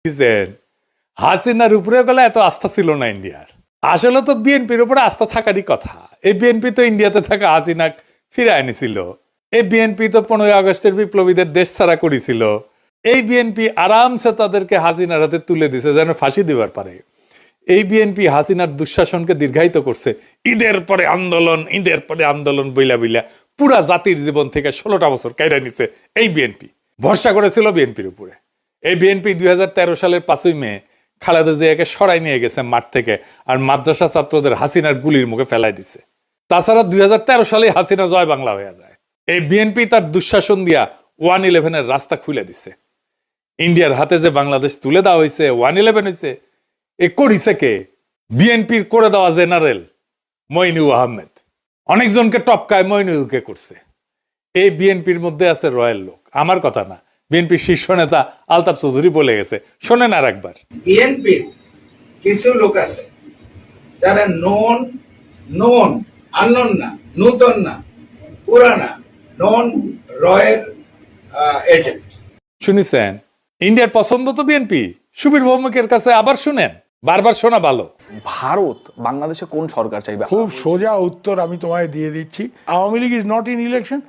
বুঝছেন? হাসিনার উপরে গেলে এত আস্থা ছিল না ইন্ডিয়ার। আসলে তো বিএনপির উপরে আস্থা থাকারই কথা। এই বিএনপি তো ইন্ডিয়াতে থাকা হাসিনা ফিরে আনিছিল। এই বিএনপি তো 15 আগস্টের বিপ্লবীদের দেশ ছাড়া করেছিল। এই বিএনপি আরামসে তাদেরকে হাসিনার হাতে তুলে দিছে যেন ফাঁসি দিবার পারে। এই বিএনপি হাসিনার দুঃশাসনকে দীর্ঘায়িত করছে। ঈদের পরে আন্দোলন বইলা বইলা পুরা জাতির জীবন থেকে 16টা বছর কাইরা নিছে এই বিএনপি। ভরসা করেছিল বিএনপির উপরে। এই বিএনপি 2013 সালের 5ই মে খালেদা জিয়াকে সরাই নিয়ে গেছে মাঠ থেকে, আর মাদ্রাসা ছাত্রদের হাসিনার গুলির মুখে ফেলাই দিছে। তাছাড়া 2013 সালে হাসিনা জয় বাংলা হয়ে যায়। এই বিএনপি তার দুঃশাসন দিয়া 111-এর রাস্তা খুলে দিছে। ইন্ডিয়ার হাতে যে বাংলাদেশ তুলে দেওয়া হয়েছে, 111 হয়েছে, এ করিছে কে? বিএনপির করে দেওয়া জেনারেল মইনুল আহমেদ। অনেকজনকে টপকায় মইনুলকে করছে। এই বিএনপির মধ্যে আছে রয়্যাল লোক, আমার কথা না। বিএনপির শীর্ষ নেতা আলতাফ চৌধুরী বলে গেছে, শোনেন আর একবার। বিএনপির কিছু লোক আছে যারা নন আননোন না, নূতন না, পুরানা, নন রয়ের এজেন্ট। শুনেছেন? ইন্ডিয়ার পছন্দ তো বিএনপি। সুবীর ভৌমিকের কাছে আবার শুনেন, বারবার শোনা ভালো। ভারত বাংলাদেশে কোন সরকার চাইবে? খুব সোজা উত্তর আমি তোমায় দিয়ে দিচ্ছি। Awami League is not in election,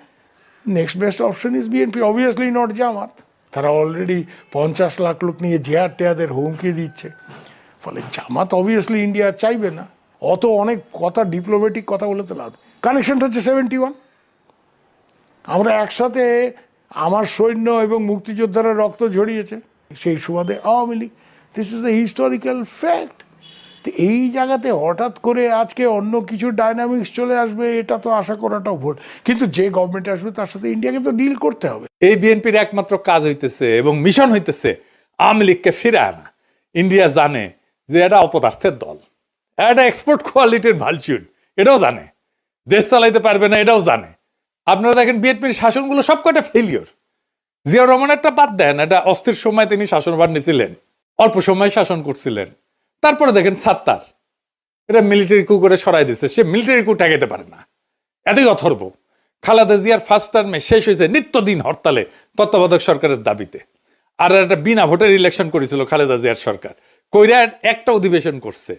next best option is BNP, obviously not Jamaat. তারা অলরেডি 50 লাখ লোক নিয়ে জেহার টেয়াদের হুমকি দিচ্ছে। ফলে জামাত অবভিয়াসলি ইন্ডিয়া চাইবে না। অত অনেক কথা, ডিপ্লোম্যাটিক কথা বলে তো লাভ। কানেকশনটা হচ্ছে 71। আমরা একসাথে, আমার সৈন্য এবং মুক্তিযোদ্ধারা রক্ত ঝরিয়েছে, সেই সুবাদে Awami League. This is the historical fact. তো এই জায়গাতে হঠাৎ করে আজকে অন্য কিছু ডাইনামিক্স চলে আসবে, এটা তো আশা করাটাও ভুল। কিন্তু যে গভর্নমেন্ট আসবে তার সাথে ইন্ডিয়াকে তো ডিল করতে হবে। এই বিএনপির একমাত্র কাজ হইতেছে এবং মিশন হইতেছে আওয়ামী লীগকে ফিরে আনা। ইন্ডিয়া জানে যে এটা অপদার্থের দল, এটা এক্সপোর্ট কোয়ালিটির ভালচুন, এটাও জানে। দেশ চালাইতে পারবে না, এটাও জানে। আপনারা দেখেন বিএনপির শাসনগুলো সবকটা ফেলিওর। জিয়াউর রহমান একটা বাদ দেন, এটা অস্থির সময় তিনি শাসনভার নিয়েছিলেন, অল্প সময় শাসন করছিলেন। তারপরে দেখেন সাত্তার, এটা মিলিটারি কু করে সরাই দিচ্ছে, সে মিলিটারি কু ঠেকাইতে পারে না, এতই অথর্ব। খালেদা জিয়ার ফার্স্ট টার্মে শেষ হয়েছে নিত্যদিন হরতালে তত্ত্বাবধায়ক সরকারের দাবিতে। আর একটা বিনা ভোটের ইলেকশন করেছিল খালেদা জিয়ার সরকার, কইরা একটা অধিবেশন করছে,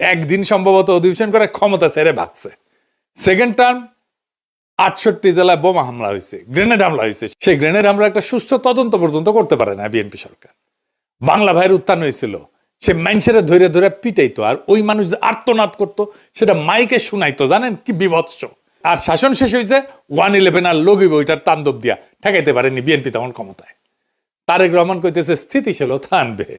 একদিন সম্ভবত অধিবেশন করে ক্ষমতা ছেড়ে ভাগছে। সেকেন্ড টার্ম 68 জেলায় বোমা হামলা হয়েছে, গ্রেনেড হামলা হয়েছে। সেই গ্রেনেড হামলা একটা সুষ্ঠু তদন্ত পর্যন্ত করতে পারে না বিএনপি সরকার। বাংলা ভাইয়ের উত্থান হয়েছিল, সে মানুষের ধরে ধরে পিটাইতো, আর ওই মানুষ যে আর্তনাদ করতো সেটা মাইকে শুনাইতো। জানেন কি বিভৎস। আর শাসন শেষ হয়েছে 111 আর লগিব ওইটার তাণ্ডব দিয়া ঠেকাইতে পারেনি বিএনপি তখন ক্ষমতায়। তারেক রহমান কইতেছে স্থিতিশীলতা আনবে।